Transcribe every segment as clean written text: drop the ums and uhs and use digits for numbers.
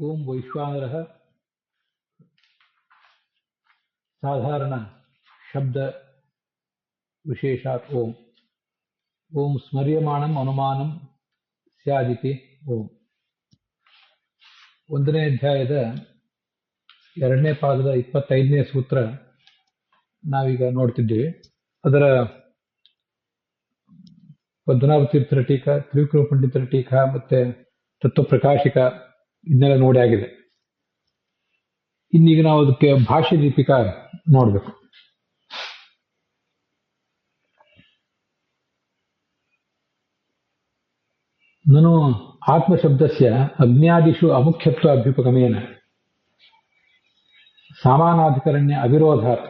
ಓಂ ವೈಶ್ವಾನರಃ ಸಾಧಾರಣ ಶಬ್ದ ವಿಶೇಷಾತ್ ಓಂ. ಓಂ ಸ್ಮರ್ಯಮಾಣಂ ಅನುಮಾನಂ ಸ್ಯಾದಿತಿ ಓಂ. 1ನೇ ಅಧ್ಯಾಯದ 2ನೇ ಪಾದದ 25ನೇ ಸೂತ್ರ ನಾವೀಗ ನೋಡ್ತಿದ್ದೀವಿ. ಅದರ ಪದ್ಮನಾಭ ತೀರ್ಥರ ಟೀಕಾ, ತ್ರಿವಿಕ್ರಮ ಪಂಡಿತರ ಟೀಕಾ ಮತ್ತೆ ತತ್ವಪ್ರಕಾಶಿಕ ಇದನ್ನೆಲ್ಲ ನೋಡಿ ಆಗಿದೆ. ಇನ್ನೀಗ ನಾವು ಅದಕ್ಕೆ ಭಾಷ್ಯ ದೀಪಿಕಾ ನೋಡಬೇಕು. ನನು ಆತ್ಮಶಬ್ದಸ್ಯ ಅಜ್ಞಾದಿಷು ಅಮುಖ್ಯತ್ವ ಅಭ್ಯುಪಗಮೇನ ಸಾಮಾನಾಧಿಕರಣ್ಯ ಅವಿರೋಧಾತ್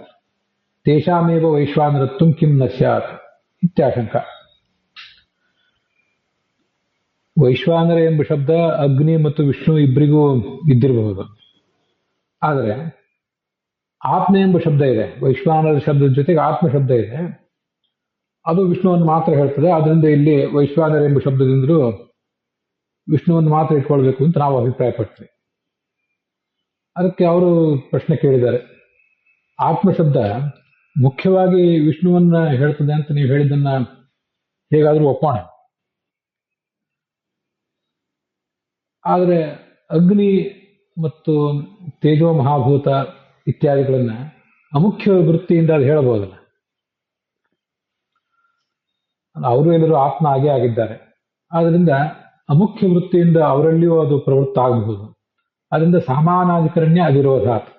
ತೇಷಾಮೇವ ವೈಶ್ವಾನರತ್ವಂ ಕಿಂ ನ ಸ್ಯಾತ್ ಇತ್ಯಾಶಂಕ. ವೈಶ್ವಾನರ ಎಂಬ ಶಬ್ದ ಅಗ್ನಿ ಮತ್ತು ವಿಷ್ಣು ಇಬ್ಬರಿಗೂ ಇದ್ದಿರಬಹುದು. ಆದರೆ ಆತ್ಮ ಎಂಬ ಶಬ್ದ ಇದೆ, ವೈಶ್ವಾನರ ಶಬ್ದದ ಜೊತೆಗೆ ಆತ್ಮ ಶಬ್ದ ಇದೆ, ಅದು ವಿಷ್ಣುವನ್ನು ಮಾತ್ರ ಹೇಳ್ತದೆ. ಆದ್ದರಿಂದ ಇಲ್ಲಿ ವೈಶ್ವಾನರ ಎಂಬ ಶಬ್ದದಿಂದಲೂ ವಿಷ್ಣುವನ್ನು ಮಾತ್ರ ಇಟ್ಕೊಳ್ಬೇಕು ಅಂತ ನಾವು ಅಭಿಪ್ರಾಯ ಪಡ್ತೀವಿ. ಅದಕ್ಕೆ ಅವರು ಪ್ರಶ್ನೆ ಕೇಳಿದ್ದಾರೆ, ಆತ್ಮ ಶಬ್ದ ಮುಖ್ಯವಾಗಿ ವಿಷ್ಣುವನ್ನ ಹೇಳ್ತದೆ ಅಂತ ನೀವು ಹೇಳಿದ್ದನ್ನ ಹೇಗಾದ್ರೂ ಒಪ್ಪೋಣ, ಆದರೆ ಅಗ್ನಿ ಮತ್ತು ತೇಜೋ ಮಹಾಭೂತ ಇತ್ಯಾದಿಗಳನ್ನ ಅಮುಖ್ಯ ವೃತ್ತಿಯಿಂದ ಅದು ಹೇಳಬಹುದಲ್ಲ. ಅವರು ಎಲ್ಲರೂ ಆತ್ಮ ಆಗೇ ಆಗಿದ್ದಾರೆ, ಆದ್ರಿಂದ ಅಮುಖ್ಯ ವೃತ್ತಿಯಿಂದ ಅವರಲ್ಲಿಯೂ ಅದು ಪ್ರವೃತ್ತ ಆಗಬಹುದು. ಅದರಿಂದ ಸಾಮಾನಾಧಿಕರಣ್ಯ ಅವಿರೋಧಾತ್.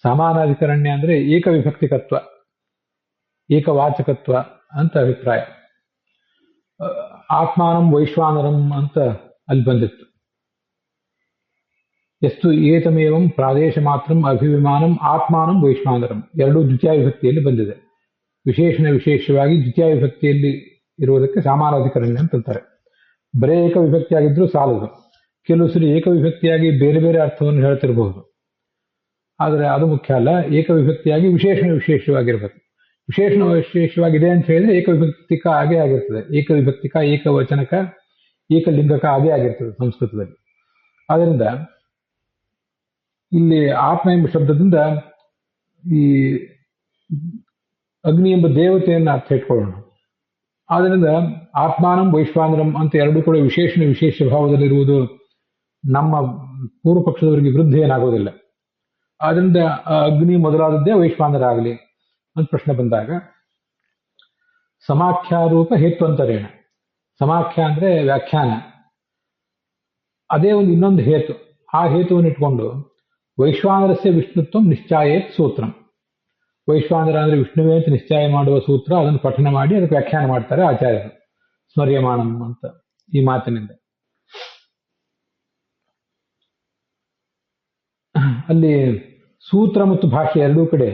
ಸಾಮಾನಾಧಿಕರಣ್ಯ ಅಂದ್ರೆ ಏಕವಿಭಕ್ತಿಕತ್ವ, ಏಕವಾಚಕತ್ವ ಅಂತ ಅಭಿಪ್ರಾಯ. ಆತ್ಮಾನಂ ವೈಶ್ವಾನರಂ ಅಂತ ಅಲ್ಲಿ ಬಂದಿತ್ತು. ಎಷ್ಟು ಏತಮೇವಂ ಪ್ರಾದೇಶ ಮಾತ್ರಂ ಅಭಿವಿಮಾನಂ ಆತ್ಮಾನಂ ವೈಶ್ವಾನರಂ, ಎರಡೂ ದ್ವಿತೀಯ ವಿಭಕ್ತಿಯಲ್ಲಿ ಬಂದಿದೆ. ವಿಶೇಷಣ ವಿಶೇಷವಾಗಿ ದ್ವಿತೀಯ ವಿಭಕ್ತಿಯಲ್ಲಿ ಇರುವುದಕ್ಕೆ ಸಾಮಾನಾಧಿಕರಣ್ಯ ಅಂತಾರೆ. ಬರೇ ಏಕವಿಭಕ್ತಿ ಆಗಿದ್ರೂ ಸಾಲದು. ಕೆಲವು ಸರಿ ಏಕವಿಭಕ್ತಿಯಾಗಿ ಬೇರೆ ಬೇರೆ ಅರ್ಥವನ್ನು ಹೇಳ್ತಿರಬಹುದು, ಆದರೆ ಅದು ಮುಖ್ಯ ಅಲ್ಲ. ಏಕವಿಭಕ್ತಿಯಾಗಿ ವಿಶೇಷಣ ವಿಶೇಷವಾಗಿರ್ಬೇಕು. ವಿಶೇಷಣ ವಿಶೇಷವಾಗಿದೆ ಅಂತ ಹೇಳಿದ್ರೆ ಏಕವಿಭಕ್ತಿಕ ಆಗೇ ಆಗಿರ್ತದೆ. ಏಕವಿಭಕ್ತಿಕ, ಏಕವಚನಕ, ಏಕಲಿಂಗಕ ಆಗೇ ಆಗಿರ್ತದೆ ಸಂಸ್ಕೃತದಲ್ಲಿ. ಆದ್ದರಿಂದ ಇಲ್ಲಿ ಆತ್ಮ ಎಂಬ ಶಬ್ದದಿಂದ ಈ ಅಗ್ನಿ ಎಂಬ ದೇವತೆಯನ್ನು ಅರ್ಥ ಇಟ್ಕೊಳ್ಳೋಣ. ಆದ್ದರಿಂದ ಆತ್ಮಾನಂ ವೈಶ್ವಾನರಂ ಅಂತ ಎರಡೂ ಕೂಡ ವಿಶೇಷಣ ವಿಶೇಷ ಭಾವದಲ್ಲಿರುವುದು ನಮ್ಮ ಪೂರ್ವ ಪಕ್ಷದವರಿಗೆ ವಿರುದ್ಧ ಏನಾಗೋದಿಲ್ಲ. ಆದ್ದರಿಂದ ಅಗ್ನಿ ಮೊದಲಾದದ್ದೇ ವೈಶ್ವಾನರ ಆಗಲಿ ಅಂತ ಪ್ರಶ್ನೆ ಬಂದಾಗ, ಸಮಾಖ್ಯಾರೂಪ ಹೇತ್ವಂತರೇಣ. ಸಮಾಖ್ಯ ಅಂದ್ರೆ ವ್ಯಾಖ್ಯಾನ, ಅದೇ ಒಂದು ಇನ್ನೊಂದು ಹೇತು. ಆ ಹೇತುವನ್ನು ಇಟ್ಕೊಂಡು ವೈಶ್ವಾನರಸ್ಯ ವಿಷ್ಣುತ್ವ ನಿಶ್ಚಾಯೇತ್ ಸೂತ್ರಂ. ವೈಶ್ವಾನರ ಅಂದ್ರೆ ವಿಷ್ಣುವೇ ಅಂತ ನಿಶ್ಚಯ ಮಾಡುವ ಸೂತ್ರ, ಅದನ್ನು ಪಠನ ಮಾಡಿ ಅದಕ್ಕೆ ವ್ಯಾಖ್ಯಾನ ಮಾಡ್ತಾರೆ ಆಚಾರ್ಯರು, ಸ್ಮರ್ಯಮಾಣಂ ಅಂತ ಈ ಮಾತಿನಿಂದ. ಅಲ್ಲಿ ಸೂತ್ರ ಮತ್ತು ಭಾಷ್ಯ ಎರಡೂ ಕಡೆ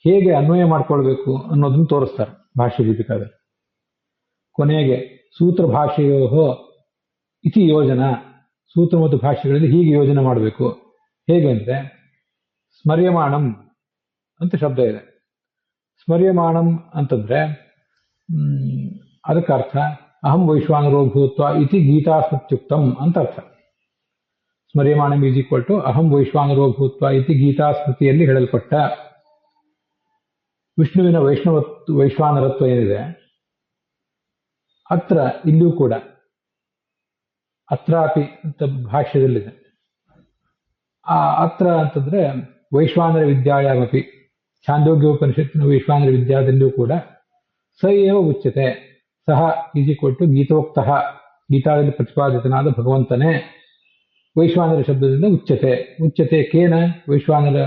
ಹೇಗೆ ಅನ್ವಯ ಮಾಡ್ಕೊಳ್ಬೇಕು ಅನ್ನೋದನ್ನು ತೋರಿಸ್ತಾರೆ ಭಾಷ್ಯ ದೀಪಿಕಾದಲ್ಲಿ. ಕೊನೆಗೆ ಸೂತ್ರ ಭಾಷೆಯೋ ಇತಿ ಯೋಜನಾ, ಸೂತ್ರ ಮತ್ತು ಭಾಷೆಗಳಲ್ಲಿ ಹೀಗೆ ಯೋಜನೆ ಮಾಡಬೇಕು. ಹೇಗೆ ಅಂದ್ರೆ ಸ್ಮರ್ಯಮಾಣಂ ಅಂತ ಶಬ್ದ ಇದೆ. ಸ್ಮರ್ಯಮಾಣಂ ಅಂತಂದ್ರೆ ಅದಕ್ಕೆ ಅರ್ಥ ಅಹಂ ವೈಶ್ವಾನರೋ ಭೂತ್ವ ಇತಿ ಗೀತಾಸ್ಮೃತ್ಯುಕ್ತಂ ಅಂತ ಅರ್ಥ. ಸ್ಮರ್ಯಮಾಣಂ ಈಸ್ ಈಕ್ವಲ್ ಟು ಅಹಂ ವೈಶ್ವಾನರೋ ಭೂತ್ವ ಇತಿ ಗೀತಾಸ್ಮೃತಿಯಲ್ಲಿ ಹೇಳಲ್ಪಟ್ಟ ವಿಷ್ಣುವಿನ ವೈಶ್ವಾನರತ್ವ ಏನಿದೆ, ಅತ್ರ ಇಲ್ಲಿಯೂ ಕೂಡ ಅತ್ರಾಪಿ ಅಂತ ಭಾಷ್ಯದಲ್ಲಿದೆ. ಆ ಅತ್ರ ಅಂತಂದ್ರೆ ವೈಶ್ವಾನರ ವಿದ್ಯಾಯಾಮಪಿ, ಛಾಂದೋಗ್ಯೋಪನಿಷತ್ತಿನ ವೈಶ್ವಾನರ ವಿದ್ಯಾದಲ್ಲಿಯೂ ಕೂಡ ಸ ಏವ ಉಚ್ಯತೆ, ಸಹ ಈಸ್ ಈಕ್ವಲ್ ಟು ಗೀತೋಕ್ತಃ, ಗೀತಾದಲ್ಲಿ ಪ್ರತಿಪಾದಿತನಾದ ಭಗವಂತನೇ ವೈಶ್ವಾನರ ಶಬ್ದದಿಂದ ಉಚ್ಯತೆ. ಉಚ್ಯತೆ ಕೇನ, ವೈಶ್ವಾನರ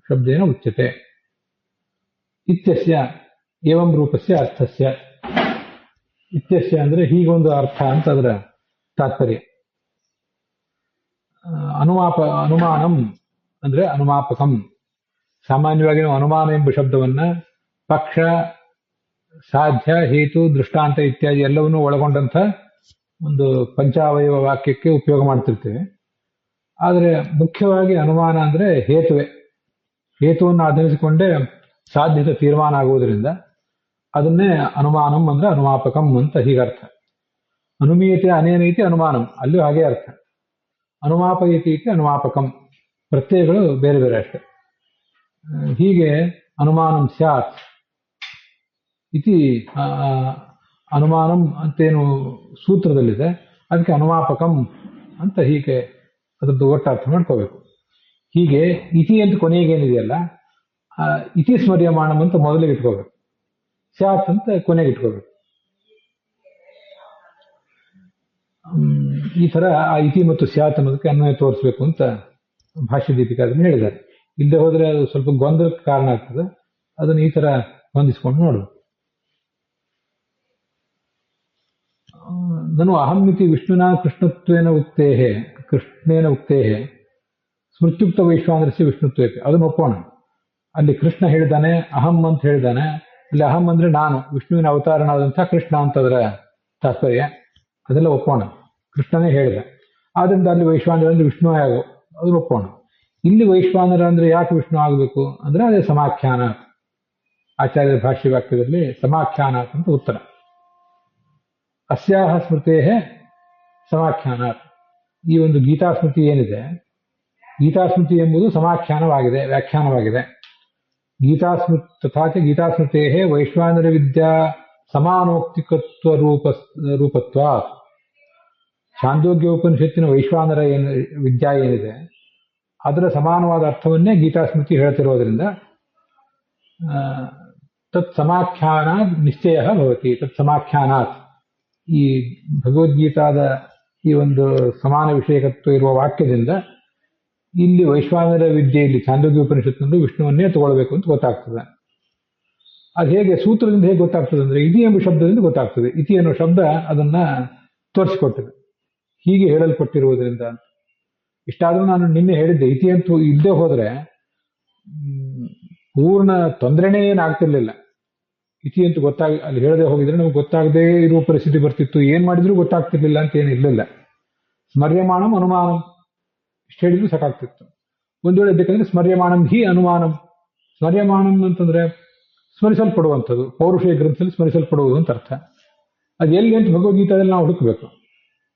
ಶಬ್ದೇನ ಉಚ್ಯತೆ. ಇತ್ಯಸ್ಯ ಏವಂ ರೂಪಸ್ಯ ಅರ್ಥಸ್ಯ. ಇತ್ಯಸ್ಯ ಅಂದ್ರೆ ಹೀಗೊಂದು ಅರ್ಥ ಅಂತ ಅದರ ತಾತ್ಪರ್ಯ. ಅನುಮಾನಂ ಅಂದ್ರೆ ಅನುಮಾಪಕಂ. ಸಾಮಾನ್ಯವಾಗಿ ನಾವು ಅನುಮಾನ ಎಂಬ ಶಬ್ದವನ್ನ ಪಕ್ಷ, ಸಾಧ್ಯ, ಹೇತು, ದೃಷ್ಟಾಂತ ಇತ್ಯಾದಿ ಎಲ್ಲವನ್ನೂ ಒಳಗೊಂಡಂಥ ಒಂದು ಪಂಚಾವಯವ ವಾಕ್ಯಕ್ಕೆ ಉಪಯೋಗ ಮಾಡ್ತಿರ್ತೇವೆ. ಆದರೆ ಮುಖ್ಯವಾಗಿ ಅನುಮಾನ ಅಂದ್ರೆ ಹೇತುವೆ. ಹೇತುವನ್ನು ಆಧರಿಸಿಕೊಂಡೇ ಸಾಧ್ಯತೆ ತೀರ್ಮಾನ ಆಗುವುದರಿಂದ ಅದನ್ನೇ ಅನುಮಾನಂ ಅಂದ್ರೆ ಅನುಮಾಪಕಂ ಅಂತ ಹೀಗರ್ಥ. ಅನುಮೀಯತೆ ಅನೇನೈತಿ ಅನುಮಾನಂ, ಅಲ್ಲೂ ಹಾಗೆ ಅರ್ಥ. ಅನುಮಾಪಯತಿ ಇತಿ ಅನುಮಾಪಕಂ. ಪ್ರತ್ಯಯಗಳು ಬೇರೆ ಬೇರೆ ಅಷ್ಟೆ. ಹೀಗೆ ಅನುಮಾನಂ ಸ್ಯಾತ್ ಇತಿ ಅನುಮಾನಂ ಅಂತೇನು ಸೂತ್ರದಲ್ಲಿದೆ, ಅದಕ್ಕೆ ಅನುಮಾಪಕಂ ಅಂತ ಹೀಗೆ ಅದರದ್ದು ಒಟ್ಟಾರ್ಥ ಮಾಡ್ಕೋಬೇಕು. ಹೀಗೆ ಇತಿ ಅಂತ ಕೊನೆಗೇನಿದೆಯಲ್ಲ, ಇತಿ ಸ್ಮರ್ಯಮಾಣಂ ಅಂತ ಮೊದಲಿಗೆ ಇಟ್ಕೋಬೇಕು, ಸ್ಯಾತ್ ಅಂತ ಕೊನೆಗೆ ಇಟ್ಕೋಬೇಕು. ಈ ತರ ಆ ಇತಿ ಮತ್ತು ಸ್ಯಾತ್ ಅನ್ನೋದಕ್ಕೆ ಅನ್ವಯ ತೋರಿಸ್ಬೇಕು ಅಂತ ಭಾಷ್ಯ ದೀಪಿಕಾದಲ್ಲಿ ಹೇಳಿದ್ದಾರೆ. ಇಲ್ಲದೆ ಹೋದ್ರೆ ಅದು ಸ್ವಲ್ಪ ಗೊಂದಲಕ್ಕೆ ಕಾರಣ ಆಗ್ತದೆ. ಅದನ್ನು ಈ ತರ ಹೊಂದಿಸ್ಕೊಂಡು ನೋಡಬೇಕು. ನನು ಅಹಮಿತಿ ವಿಷ್ಣುನ ಕೃಷ್ಣತ್ವೇನ ಉಕ್ತೇಹೆ ಸ್ಮೃತ್ಯುಕ್ತ ವೈಶ್ವಾನರಸ್ಯ ವಿಷ್ಣುತ್ವಕ್ಕೆ, ಅದನ್ನು ಒಪ್ಪೋಣ. ಅಲ್ಲಿ ಕೃಷ್ಣ ಹೇಳಿದಾನೆ, ಅಹಂ ಅಂತ ಹೇಳಿದಾನೆ. ಅಲ್ಲಿ ಅಹಂ ಅಂದ್ರೆ ನಾನು, ವಿಷ್ಣುವಿನ ಅವತಾರನಾದಂತಹ ಕೃಷ್ಣ ಅಂತದರ ತಾತ್ಪರ್ಯ. ಅದೆಲ್ಲ ಒಪ್ಪೋಣ, ಕೃಷ್ಣನೇ ಹೇಳಿದ. ಆದ್ರಿಂದ ಅಲ್ಲಿ ವೈಶ್ವಾನರ ಅಂದ್ರೆ ವಿಷ್ಣು ಆಗೋ, ಅದನ್ನು ಒಪ್ಪೋಣ. ಇಲ್ಲಿ ವೈಶ್ವಾನರ ಅಂದ್ರೆ ಯಾಕೆ ವಿಷ್ಣು ಆಗಬೇಕು ಅಂದ್ರೆ ಅದೇ ಸಮಾಖ್ಯಾನ. ಆಚಾರ್ಯರ ಭಾಷ್ಯ ವಾಕ್ಯದಲ್ಲಿ ಸಮಾಖ್ಯಾನ ಅಂತ ಉತ್ತರ. ಅಸ್ಯಾಹ ಸ್ಮೃತೇ ಸಮಾಖ್ಯಾನ. ಈ ಒಂದು ಗೀತಾಸ್ಮೃತಿ ಏನಿದೆ, ಗೀತಾಸ್ಮೃತಿ ಎಂಬುದು ಸಮಾಖ್ಯಾನವಾಗಿದೆ, ವ್ಯಾಖ್ಯಾನವಾಗಿದೆ. ತಥಾಚ ಗೀತಾಸ್ಮೃತೇ ವೈಶ್ವಾನರ ವಿದ್ಯಾ ಸಮಾನೋಕ್ತಿಕತ್ವ ರೂಪತ್ವ. ಛಾಂದೋಗ್ಯ ಉಪನಿಷತ್ತಿನ ವೈಶ್ವಾನರ ವಿದ್ಯಾ ಏನಿದೆ ಅದರ ಸಮಾನವಾದ ಅರ್ಥವನ್ನೇ ಗೀತಾಸ್ಮೃತಿ ಹೇಳ್ತಿರೋದ್ರಿಂದ ತತ್ ಸಮಾಖ್ಯಾನಾತ್ ನಿಶ್ಚಯ ಭವತಿ. ತತ್ ಸಮಾಖ್ಯಾನಾತ್, ಈ ಭಗವದ್ಗೀತಾದ ಈ ಒಂದು ಸಮಾನ ವಿಷಯಕತ್ವ ಇರುವ ವಾಕ್ಯದಿಂದ ಇಲ್ಲಿ ವೈಶ್ವಾನರ ವಿದ್ಯೆಯಲ್ಲಿ ಛಾಂದೋಗ್ಯ ಉಪನಿಷತ್ನಲ್ಲಿ ವಿಷ್ಣುವನ್ನೇ ತಗೊಳ್ಬೇಕು ಅಂತ ಗೊತ್ತಾಗ್ತದೆ. ಅದು ಹೇಗೆ ಸೂತ್ರದಿಂದ ಹೇಗೆ ಗೊತ್ತಾಗ್ತದೆ ಅಂದ್ರೆ ಇತಿ ಎಂಬ ಶಬ್ದದಿಂದ ಗೊತ್ತಾಗ್ತದೆ. ಇತಿ ಅನ್ನೋ ಶಬ್ದ ಅದನ್ನ ತೋರಿಸಿಕೊಟ್ಟಿದೆ, ಹೀಗೆ ಹೇಳಲ್ಪಟ್ಟಿರುವುದರಿಂದ ಅಂತ. ಇಷ್ಟಾದ್ರೂ ನಾನು ನಿನ್ನೆ ಹೇಳಿದ್ದೆ, ಇತಿ ಅಂತೂ ಇಲ್ಲದೆ ಹೋದ್ರೆ ಪೂರ್ಣ ತೊಂದರೆನೇ ಏನಾಗ್ತಿರ್ಲಿಲ್ಲ. ಇತಿ ಅಂತೂ ಅಲ್ಲಿ ಹೇಳದೆ ಹೋಗಿದ್ರೆ ನಮ್ಗೆ ಗೊತ್ತಾಗದೇ ಇರುವ ಪರಿಸ್ಥಿತಿ ಬರ್ತಿತ್ತು. ಏನ್ ಮಾಡಿದ್ರು ಗೊತ್ತಾಗ್ತಿರ್ಲಿಲ್ಲ ಅಂತ ಏನಿರ್ಲಿಲ್ಲ. ಸ್ಮರ್ಯಮಾಣಂ ಅನುಮಾನಂ ಇಷ್ಟು ಹೇಳಿದ್ರು ಸಾಕಾಗ್ತಿತ್ತು. ಒಂದು ವೇಳೆ ಬೇಕಂದ್ರೆ ಸ್ಮರ್ಯಮಾಣಂ ಹಿ ಅನುಮಾನಂ. ಸ್ಮರ್ಯಮಾಣಂ ಅಂತಂದ್ರೆ ಸ್ಮರಿಸಲ್ಪಡುವಂಥದ್ದು, ಪೌರುಷೇಯ ಗ್ರಂಥದಲ್ಲಿ ಸ್ಮರಿಸಲ್ಪಡುವುದು ಅಂತ ಅರ್ಥ. ಅದು ಎಲ್ಲಿ ಅಂತ ಭಗವದ್ಗೀತಾದಲ್ಲಿ ನಾವು ಹುಡುಕ್ಬೇಕು.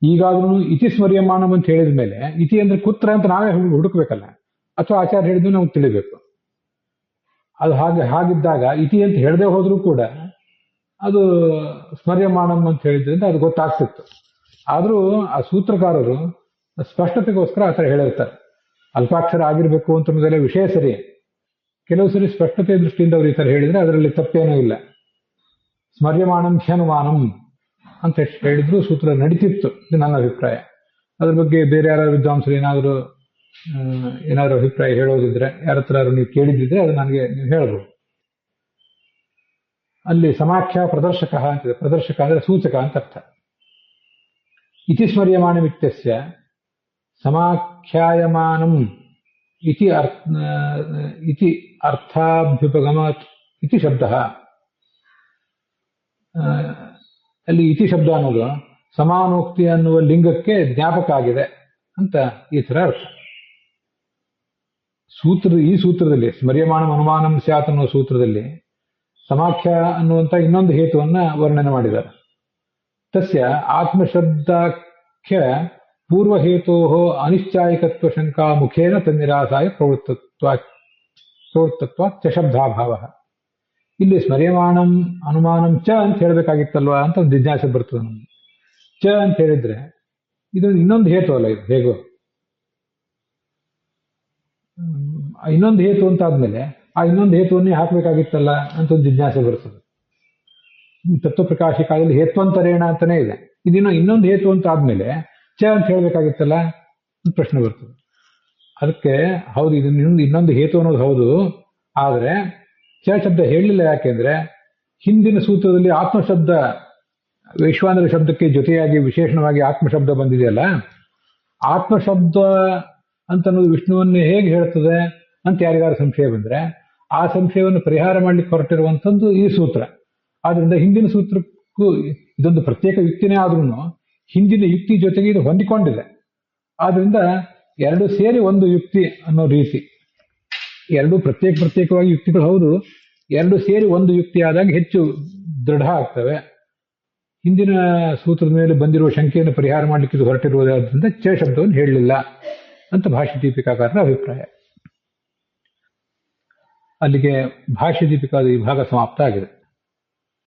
ಈಗಾದ್ರೂ ಇತಿ ಸ್ಮರ್ಯಮಾಣಂ ಅಂತ ಹೇಳಿದ ಮೇಲೆ ಇತಿ ಅಂದ್ರೆ ಕುತ್ರ ಅಂತ ನಾವೇ ಹುಡುಕ್ಬೇಕಲ್ಲ, ಅಥವಾ ಆಚಾರ್ಯ ಹೇಳಿದ್ದು ನಾವು ತಿಳಿಬೇಕು. ಅದು ಹಾಗಿದ್ದಾಗ ಇತಿ ಅಂತ ಹೇಳದೆ ಹೋದ್ರೂ ಕೂಡ ಅದು ಸ್ಮರ್ಯಮಾಣಂ ಅಂತ ಹೇಳಿದ್ರಿಂದ ಅದು ಗೊತ್ತಾಗ್ತಿತ್ತು. ಆದ್ರೂ ಆ ಸೂತ್ರಕಾರರು ಸ್ಪಷ್ಟತೆಗೋಸ್ಕರ ಆ ಥರ ಹೇಳಿರ್ತಾರೆ. ಅಲ್ಪಾಕ್ಷರ ಆಗಿರ್ಬೇಕು ಅಂತ ಅನ್ನೋದೆಲ್ಲ ವಿಷಯ ಸರಿ. ಕೆಲವು ಸರಿ ಸ್ಪಷ್ಟತೆ ದೃಷ್ಟಿಯಿಂದ ಅವ್ರು ಈ ಥರ ಹೇಳಿದ್ರೆ ಅದರಲ್ಲಿ ತಪ್ಪೇನೂ ಇಲ್ಲ. ಸ್ಮರ್ಯಮಾಣಂ ಹ್ಯನುಮಾನಂ ಅಂತ ಹೇಳಿದ್ರು ಸೂತ್ರ ನಡೀತಿತ್ತು, ಇದು ನನ್ನ ಅಭಿಪ್ರಾಯ. ಅದ್ರ ಬಗ್ಗೆ ಬೇರೆ ಯಾರು ವಿದ್ವಾಂಸರು ಏನಾದ್ರು ಅಭಿಪ್ರಾಯ ಹೇಳೋದಿದ್ರೆ, ಯಾರ ಹತ್ರ ನೀವು ಕೇಳಿದ್ದಿದ್ರೆ ಅದು ನನಗೆ ನೀವು ಹೇಳ್ಬೋದು. ಅಲ್ಲಿ ಸಮಾಖ್ಯ ಪ್ರದರ್ಶಕ ಅಂತಿದೆ. ಪ್ರದರ್ಶಕ ಅಂದ್ರೆ ಸೂಚಕ ಅಂತ ಅರ್ಥ. ಇತಿ ಸ್ಮರ್ಯಮಾಣಂ ಇತ್ಯಸ್ಯ ಸಮಾಖ್ಯಾಯಮಾನಂ ಇತಿ ಅರ್ಥಾಭ್ಯುಪಗಮತ್ ಇತಿ ಶಬ್ದ. ಅಲ್ಲಿ ಇತಿ ಶಬ್ದ ಅನ್ನೋದು ಸಮಾನೋಕ್ತಿ ಅನ್ನುವ ಲಿಂಗಕ್ಕೆ ಜ್ಞಾಪಕ ಆಗಿದೆ ಅಂತ ಈ ಥರ ಅರ್ಥ. ಈ ಸೂತ್ರದಲ್ಲಿ ಸ್ಮರ್ಯಮಾಣಂ ಅನುಮಾನಂ ಸ್ಯಾತ್ ಅನ್ನುವ ಸೂತ್ರದಲ್ಲಿ ಸಮಾಖ್ಯ ಅನ್ನುವಂಥ ಇನ್ನೊಂದು ಹೇತುವನ್ನ ವರ್ಣನೆ ಮಾಡಿದ್ದಾರೆ. ತಸ್ಯ ಆತ್ಮಶಬ್ದಾಖ್ಯ ಪೂರ್ವಹೇತೋ ಅನಿಶ್ಚಾಯಿಕತ್ವ ಶಂಕಾ ಮುಖೇನ ತನ್ನಿರಾಸಾಯ ಪ್ರವೃತ್ತತ್ವ ಚ ಶಬ್ದಾಭಾವ. ಇಲ್ಲಿ ಸ್ಮರ್ಯಮಾಣಂ ಅನುಮಾನಂ ಚ ಅಂತ ಹೇಳಬೇಕಾಗಿತ್ತಲ್ವಾ ಅಂತ ಒಂದು ಜಿಜ್ಞಾಸೆ ಬರ್ತದೆ ನಮ್ಗೆ. ಚ ಅಂತ ಹೇಳಿದ್ರೆ ಇದೊಂದು ಇನ್ನೊಂದು ಹೇತು ಅಲ್ಲ, ಇದು ಹೇಗೋ ಇನ್ನೊಂದು ಹೇತು ಅಂತ ಆದ್ಮೇಲೆ ಆ ಇನ್ನೊಂದು ಹೇತುವನ್ನೇ ಹಾಕ್ಬೇಕಾಗಿತ್ತಲ್ಲ ಅಂತ ಒಂದು ಜಿಜ್ಞಾಸೆ ಬರ್ತದೆ. ತತ್ವಪ್ರಕಾಶಿಕಾದಲ್ಲಿ ಹೇತ್ವಂತರೇಣ ಅಂತಾನೆ ಇದೆ. ಇದಿನ್ನೋ ಇನ್ನೊಂದು ಹೇತು ಅಂತ ಆದ್ಮೇಲೆ ಚ ಅಂತ ಹೇಳ್ಬೇಕಾಗಿತ್ತಲ್ಲ ಅಂತ ಪ್ರಶ್ನೆ ಬರ್ತದೆ. ಅದಕ್ಕೆ ಹೌದು, ಇದು ಇನ್ನೊಂದು ಹೇತು ಅನ್ನೋದು ಹೌದು, ಆದ್ರೆ ಚ ಶಬ್ದ ಹೇಳಲಿಲ್ಲ. ಯಾಕೆಂದ್ರೆ ಹಿಂದಿನ ಸೂತ್ರದಲ್ಲಿ ಆತ್ಮಶಬ್ದ ವೈಶ್ವಾನರ ಶಬ್ದಕ್ಕೆ ಜೊತೆಯಾಗಿ ವಿಶೇಷಣವಾಗಿ ಆತ್ಮಶಬ್ದ ಬಂದಿದೆಯಲ್ಲ, ಆತ್ಮಶಬ್ದ ಅಂತ ಅನ್ನೋದು ವಿಷ್ಣುವನ್ನೇ ಹೇಗೆ ಹೇಳ್ತದೆ ಅಂತ ಯಾರಿಗಾರು ಸಂಶಯ ಬಂದ್ರೆ ಆ ಸಂಶಯವನ್ನು ಪರಿಹಾರ ಮಾಡ್ಲಿಕ್ಕೆ ಹೊರಟಿರುವಂಥದ್ದು ಈ ಸೂತ್ರ. ಆದ್ರಿಂದ ಹಿಂದಿನ ಸೂತ್ರಕ್ಕೂ ಇದೊಂದು ಪ್ರತ್ಯೇಕ ಯುಕ್ತಿನೇ ಆದ್ರೂ ಹಿಂದಿನ ಯುಕ್ತಿ ಜೊತೆಗೆ ಇದು ಹೊಂದಿಕೊಂಡಿದೆ. ಆದ್ರಿಂದ ಎರಡು ಸೇರಿ ಒಂದು ಯುಕ್ತಿ ಅನ್ನೋ ರೀತಿ. ಎರಡು ಪ್ರತ್ಯೇಕವಾಗಿ ಯುಕ್ತಿಗಳು ಹೌದು, ಎರಡು ಸೇರಿ ಒಂದು ಯುಕ್ತಿ ಆದಾಗ ಹೆಚ್ಚು ದೃಢ ಆಗ್ತವೆ. ಹಿಂದಿನ ಸೂತ್ರದ ಮೇಲೆ ಬಂದಿರುವ ಶಂಕೆಯನ್ನು ಪರಿಹಾರ ಮಾಡಲಿಕ್ಕೆ ಇದು ಹೊರಟಿರುವುದರಿಂದ ಚ ಶಬ್ದವನ್ನು ಹೇಳಲಿಲ್ಲ ಅಂತ ಭಾಷ್ಯ ದೀಪಿಕಾಕಾರರ ಅಭಿಪ್ರಾಯ. ಅಲ್ಲಿಗೆ ಭಾಷ್ಯ ದೀಪಿಕಾದ ವಿಭಾಗ ಸಮಾಪ್ತ ಆಗಿದೆ.